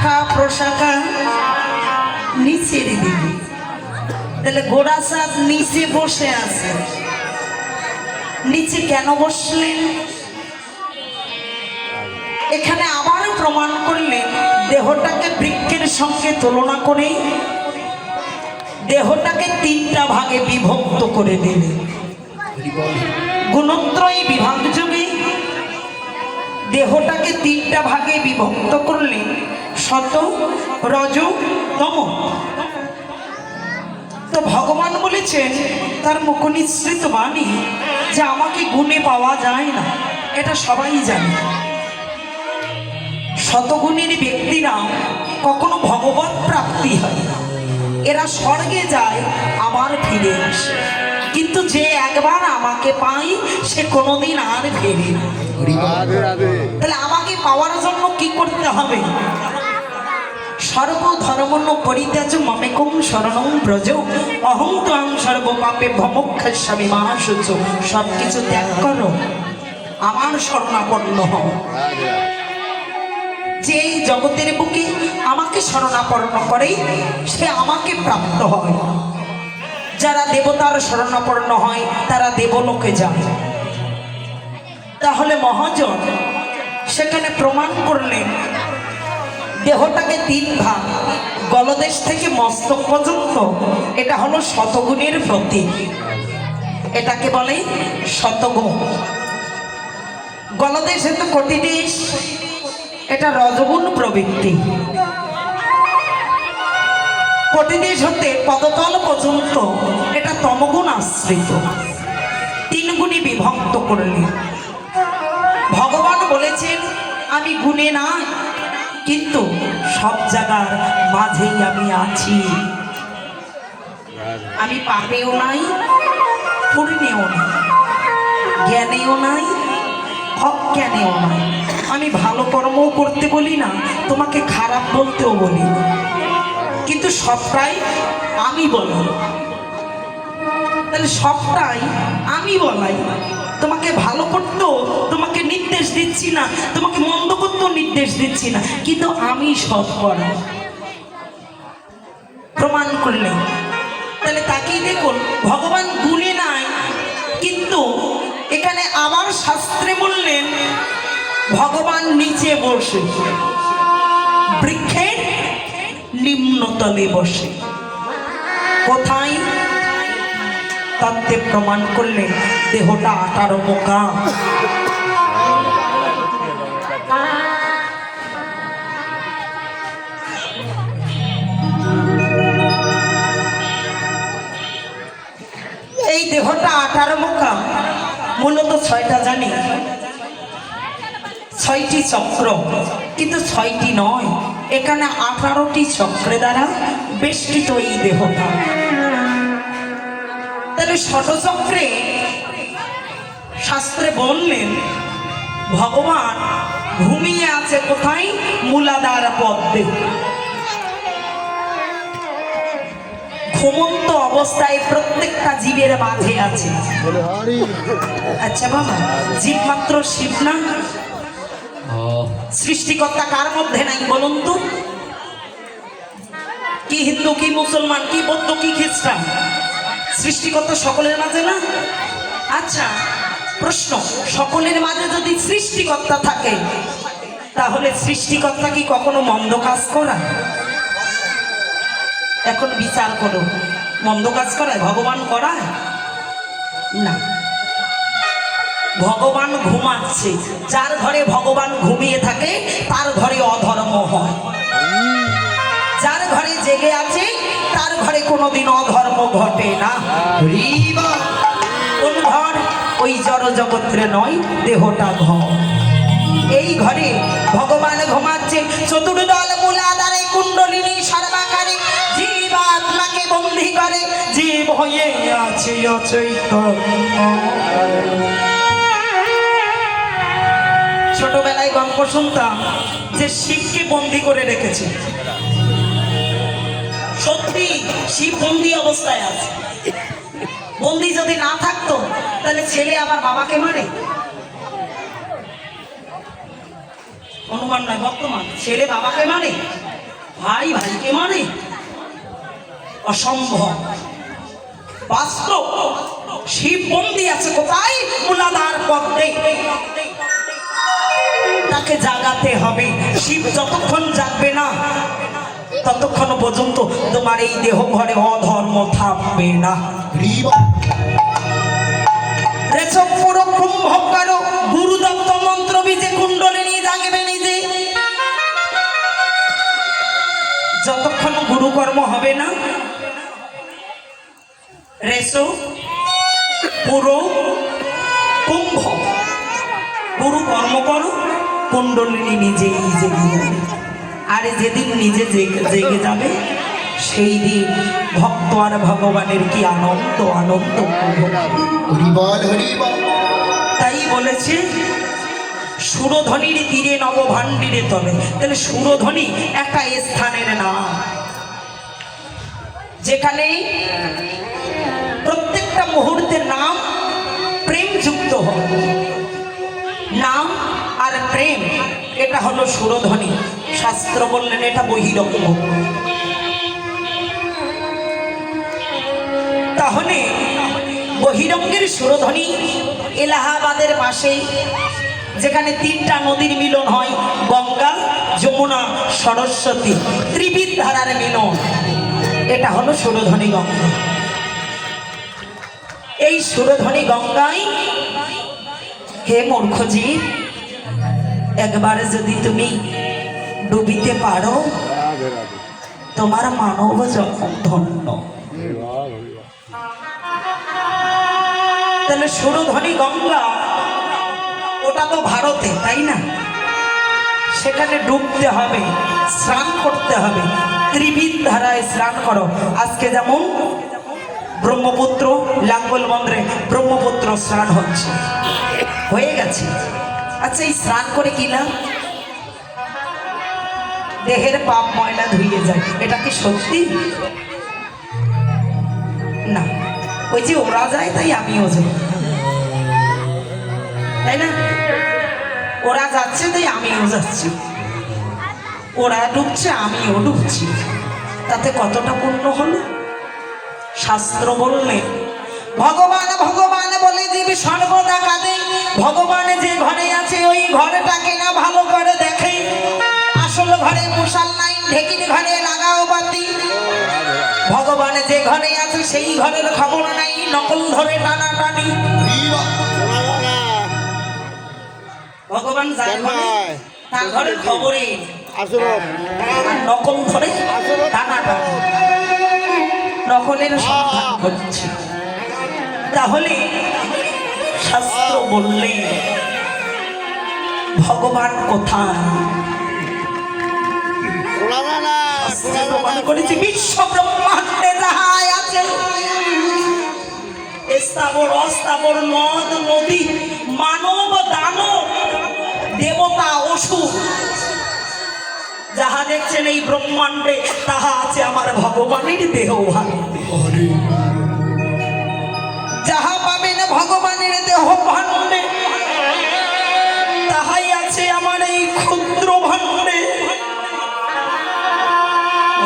শাখা প্রশাখা নিচের দিকে, তাহলে গোড়া চাঁদ নিচে বসে আছে। নিচে কেন বসলেন? এখানে আবার প্রমাণ করলেন দেহটাকে বৃক্ষের সঙ্গে তুলনা করে দেহটাকে তিনটা ভাগে বিভক্ত করে দিলেন। গুণত্রয়ী বিভাগ যোগে দেহটাকে তিনটা ভাগে বিভক্ত করলেন, সত, রজ, তম। তো ভগবান বলেছেন তার মুখনিসৃত বাণী যে আমাকে গুণে পাওয়া যায় না, এটা সবাই জানে। শতগুণের ব্যক্তিরা কখনো ভগবত প্রাপ্তি হয় না, এরা স্বর্গে যায় আবার ফিরে আসে। কিন্তু যে একবার আমাকে পাই সে কোনোদিন আর ফেরে না। তাহলে আমাকে পাওয়ার জন্য কি করতে হবে? সর্বধর্মণ্য পরিত্যাজ মামেকং শরণং ব্রজ অহং ত্বং সর্বপাপে ভমোক্ষাস্যামি মা শুচ। সব কিছু ত্যাগ করো, আমার শরণাপন্ন হও। যে জগতের বুকে আমাকে শরণাপন্ন করে সে আমাকে প্রাপ্ত হয়। যারা দেবতার শরণাপন্ন হয় তারা দেবলোকে যায়। তাহলে মহাজন সেখানে প্রমাণ করলেন দেহটাকে তিন ভাগ, গলদেশ থেকে মস্তক পর্যন্ত, এটা হলো শতগুণের প্রতীক। এটাকে বলে শতগুণ। গলদেশ তো কোটিদেশ, এটা রজগুণ প্রবৃত্তি। কোটিদেশ হতে পদতল পর্যন্ত এটা তমগুণ আশ্রিত। তিন গুণে বিভক্ত করলেন। ভগবান বলেছেন আমি গুণে না, কিন্তু সব জায়গার মাঝেই আমি আছি। আমি পাপেও নাই, পুণ্যেও নাই, জ্ঞানেও নাই, অজ্ঞানেও নাই। আমি ভালো কর্মও করতে বলি না, তোমাকে খারাপ বলতেও বলি না, কিন্তু সবটাই আমি বলি। তাহলে সবটাই আমি বলাই। তোমাকে ভালো করতেও তোমাকে নির্দেশ দিচ্ছি না, তোমাকে মন্দ করতেও নির্দেশ দিচ্ছি না, কিন্তু আমি সব করাই। প্রমাণ করলেন। তাহলে তাকেই দেখুন ভগবান গুণে নাই, কিন্তু এখানে আবার শাস্ত্রে বললেন ভগবান নিচে বসে, বৃক্ষের নিম্নতলে বসে। কোথায়? তত্ত্বে প্রমাণ করলেন দেহটা 18 মুখা। এই দেহটা 18 মুখা, মূলত 6টা জানি, 6টি চক্র, কিন্তু 6টি নয়, এখানে 18টি চক্রে দ্বারা বেষ্টিত এই দেহটা। তাহলে ষটচক্রে শাস্ত্রে বললেন ভগবান ঘুমিয়ে আছে কোথায়? মূলাধার পদ্মে। ঘুমন্ত অবস্থায় প্রত্যেকটা জীবের মাঝে আছে। আচ্ছা বাবা, জীব মাত্র শিব না? সৃষ্টিকর্তা কার মধ্যে নাই বলুন তো? কি হিন্দু, কি মুসলমান, কি বৌদ্ধ, কি খ্রিস্টান, সৃষ্টিকর্তা সকলের মাঝে না? আচ্ছা প্রশ্ন, সকলের মাঝে যদি সৃষ্টিকর্তা থাকে তাহলে সৃষ্টিকর্তা কি কখনো মন্দ কাজ করা? এখন বিচার করো, মন্দ কাজ করায় ভগবান করায় না। ভগবান ঘুমাচ্ছে, যার ঘরে ভগবান ঘুমিয়ে থাকে তার ঘরে অধর্ম হয়। যার ঘরে জেগে আছে তার ঘরে কোনোদিন অধর্ম ঘটে না। কোন ঘর? ওই জড় জগতের নয়, দেহটা ঘর। এই ঘরে ভগবান ঘুমাচ্ছে। চতুর্দল মূলাধারে কুণ্ডলিনী সর্বাকারে জীবাত্মাকে বন্দী করে। জীব হয়ে আছে অচৈতন্য। ছোটবেলায় গল্প শুনতাম যে শিবকে বন্দী করে রেখেছে। সত্যি শিব বন্দী অবস্থায় আছে। বন্দী যদি না থাকতো তাহলে ছেলে আবার বাবাকে মারে? অনুমান নয়, বর্তমান ছেলে বাবাকে মারে? ভাই ভাইকে মারে? অসম্ভব। বাস্তব। শিব বন্দী আছে কোথায়? মূলাধার পদ্মে। তাকে জাগাতে হবে। শিব যতক্ষণ জাগবে না ততক্ষণ পর্যন্ত তোমার এই দেহ ঘরে অধর্ম থাকবে না। গুরু দত্ত মন্ত্র বীজে কুণ্ডলে নিয়ে জাগবে নিজে। যতক্ষণ গুরুকর্ম হবে না, রেশো পুরো কুম্ভ গুরু কর্ম করো, কুণ্ডলিনী নিজেই জেগে যাবে। আর যেদিন নিজে জেগে যাবে সেই দিন ভক্ত আর ভগবানের কি আনন্দ আনন্দ। তাই বলেছে সুরধ্বনির তীরে নবভাণ্ডিরে তলে। তাহলে সুরধ্বনি একটা স্থানের নাম, যেখানে প্রত্যেকটা মুহূর্তের নাম প্রেম যুক্ত হয়। নাম আর প্রেম এটা হলো সুরধ্বনি। শাস্ত্র বললেন এটা বহিরঙ্গ। তাহলে বহিরঙ্গের সুরধ্বনি এলাহাবাদের পাশে, যেখানে তিনটা নদীর মিলন হয়, গঙ্গা যমুনা সরস্বতী, ত্রিবিধ ধারার মিলন, এটা হলো সুরধ্বনি গঙ্গা। এই সুরধ্বনি গঙ্গায় হে মূর্খজি, একবার যদি তুমি ডুবিতে পারো তোমার মানব জন্ম ধন্য। তাহলে সুরধ্বনি গঙ্গা ওটা তো ভারতে, তাই না? সেখানে ডুবতে হবে, স্নান করতে হবে, ত্রিবিধ ধারায় স্নান করো। আজকে যেমন ব্রহ্মপুত্র লাঙ্গল বন্দরে ব্রহ্মপুত্র স্নান হচ্ছে, হয়ে গেছে। আচ্ছা, এই স্নান করে কি না? দেহের পাপ ময়লা ধুয়ে যায়। এটা কি সত্যি? না, ওই যে ওরা যায় তাই আমিও যাই, তাই না? ওরা যাচ্ছে তাই আমিও যাচ্ছি, ওরা ডুবছে আমিও ডুবছি, তাতে কতটা পুণ্য হলো? শাস্ত্র বললে ভগবান ভগবান বলে জীব সর্বদা কাঁদে। ভগবান যে ঘরে আছে ওই ঘরটাকে না ভালো করে দেখে। আসল ঘরে মশাল নাই, ঢেকির ঘরে লাগাও বাতি। ভগবান যে ঘরে আছে সেই ঘরের খবর নাই, নকল ধরে টানাটানি। ভগবান যার ঘরে তার ঘরের খবরে নকল ধরে টানাটানি, নকলের সন্ধান করছে। তাহলে শাস্ত্র বললে ভগবান কোথায়? প্রমাণ করেছি বিশ্ব ব্রহ্মাণ্ডে যাহাই আছে, স্থাবর অস্থাবর, নদ নদী, মানব দানব, দেবতা অসুর, যাহা দেখছেন এই ব্রহ্মাণ্ডে তাহা আছে আমার ভগবানের দেহ। যাহা পাবেন ভগবানের দেহ ভাণ্ডে তাহাই আছে আমার এই ক্ষুদ্র ভাণ্ডে।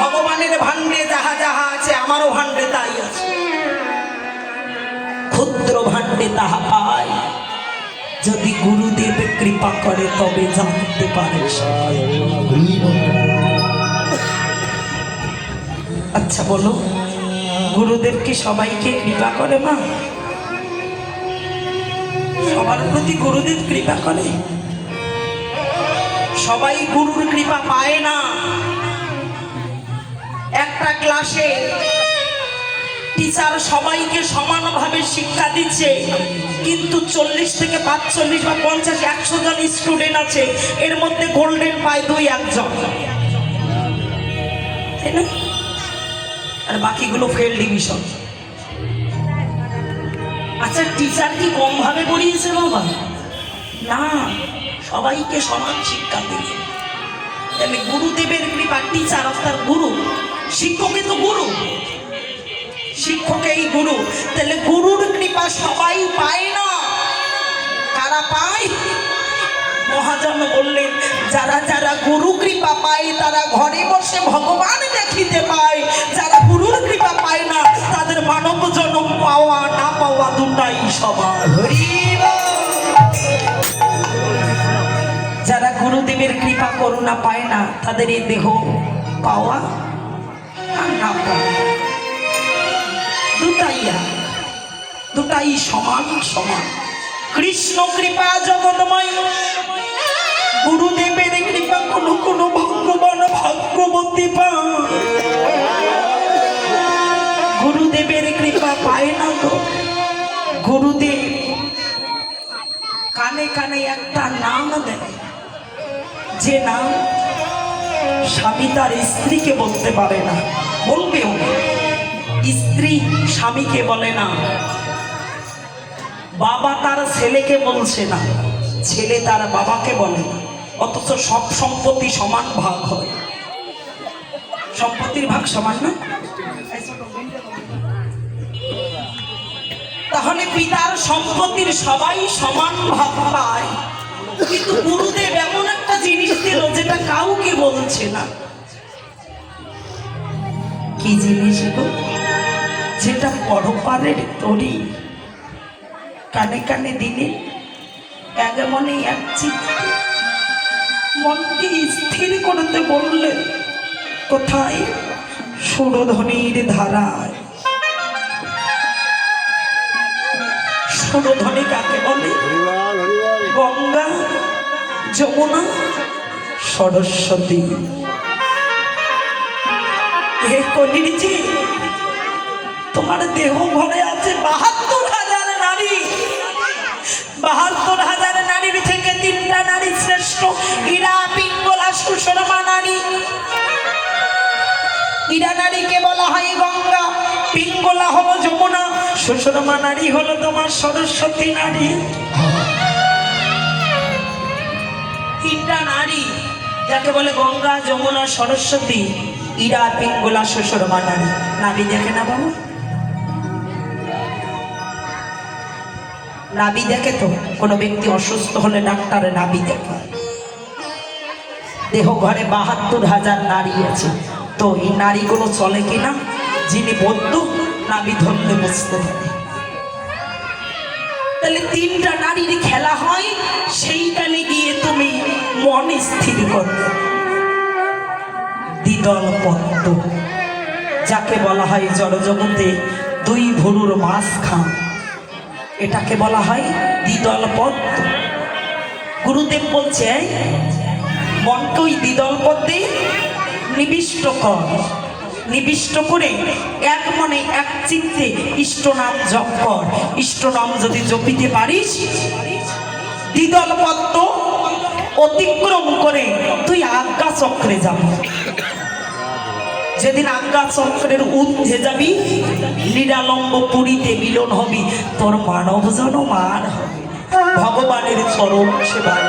ভগবানের ভাণ্ডে যাহা যাহা আছে আমারও ভাণ্ডে তাই আছে। ক্ষুদ্র ভাণ্ডে তাহা পাই যদি গুরুদেব কৃপা করে, তবে জানতে পারে। আচ্ছা বলো, গুরুদেব কি সবাইকে কৃপা করে? মা, সবার প্রতি গুরুদেব কৃপা করে? সবাই গুরুর কৃপা পায় না। একটা ক্লাসে টিচার সবাইকে সমানভাবে শিক্ষা দিচ্ছে, কিন্তু 40 থেকে 45 বা 50, 100 জন স্টুডেন্ট আছে, এর মধ্যে গোল্ডেন পায় 2-1 জন, তাই না? আর বাকিগুলো ফেল ডিভিশন। আচ্ছা, টিচার কি কম ভাবে পড়িয়েছে বাবা? না, সবাইকে সমান শিক্ষা দিবে। তাহলে গুরুদেবের কৃপা, টিচার অর্থাৎ গুরু, শিক্ষকই তো গুরু, শিক্ষকই গুরু। তাহলে গুরুর কৃপা সবাই পায় না। কারা পায়? মহাজন বললেন, যারা যারা গুরু কৃপা পায় তারা ঘরে বসে ভগবান দেখিতে পায়, যারা গুরুর কৃপা পায় না তাদের মানব জন্ম পাওয়া না পাওয়া দুটাই সমান। যারা গুরুদেবের কৃপা করুণা পায় না তাদের এই দেহ পাওয়া আর না পাওয়া দুটাই সমান সমান। কৃষ্ণ কৃপা জগৎময়, গুরুদেবের কৃপা কোনো কোনো ভগবান ভাগ্যবতী পায়, গুরুদেবের কৃপা পায় না তো। গুরুদেব কানে কানে একটা নাম দেয়, যে নাম স্বামী তার স্ত্রীকে বলতে পারে না, বলবেও না। স্ত্রী স্বামীকে বলে না, বাবা তার ছেলেকে বলছে না, ছেলে তার বাবাকে বলে না, অথচ সব সম্পত্তি সমান ভাগ হয়। সম্পত্তির ভাগ সমান না? তাহলে পিতার সম্পত্তির সবাই সমান ভাগ পায়, কিন্তু গুরুদেব এমন একটা জিনিস দিল যেটা কাউকে বলছে না। কি জিনিস গো? যেটা পরপারের তরি, কানে কানে দিলে এক মনে এক চিত্তে মনকে স্থির করতে বললেন। কোথায়? সুরধ্বনির ধারায়। সুরধ্বনি কাকে বলে? গঙ্গা, যমুনা, সরস্বতী। হে কলিজি, তোমার দেহ ঘরে আছে ৭২,০০০ নারী। ৭২,০০০ নারীর থেকে ৩টা নারী শ্রেষ্ঠ। ইরা, পিঙ্গলা, সুশর্মা নারী। ইরা নারীকে বলা হয় গঙ্গা, পিঙ্গলা হলো যমুনা, সুশর্মা নারী হলো তোমার সরস্বতী নারী। 3টা নারী যাকে বলে গঙ্গা, যমুনা, সরস্বতী, ইরা, পিঙ্গলা, সুশর্মা নারী। নাভি দেখে না বাবা? নাভি দেখে তো? কোনো ব্যক্তি অসুস্থ হলে ডাক্তারে নাভি দেখে। দেহ ঘরে ৭২,০০০ নারী আছে, তো এই নারীগুলো চলে কিনা? যিনি বৌদ্ধ নাভি ধরলে বুঝতে পারে। তাহলে 3টা নারীর খেলা হয়, সেইখানে গিয়ে তুমি মন স্থির করো। দ্বিদল পদ্ম, যাকে বলা হয় জড়জগতে 2 ভুরুর মাঝখান, এটাকে বলা হয় দ্বিদল পদ্ম। গুরুদেব বলছে, মনকে ওই দ্বিদল পদ্মে নিবিষ্ট কর। নিবিষ্ট করে এক মনে এক চিত্তে ইষ্ট নাম জপ কর। ইষ্ট নাম যদি জপিতে পারিস, দ্বিদল পদ্ম অতিক্রম করে তুই আজ্ঞা চক্রে যাবি। যেদিন আজ্ঞা চক্রের ঊর্ধ্বে যাবি, নিরালম্ব পুরীতে মিলন হবি, তোর মানব জনম আর হবে। ভগবানের চরম সেবায়।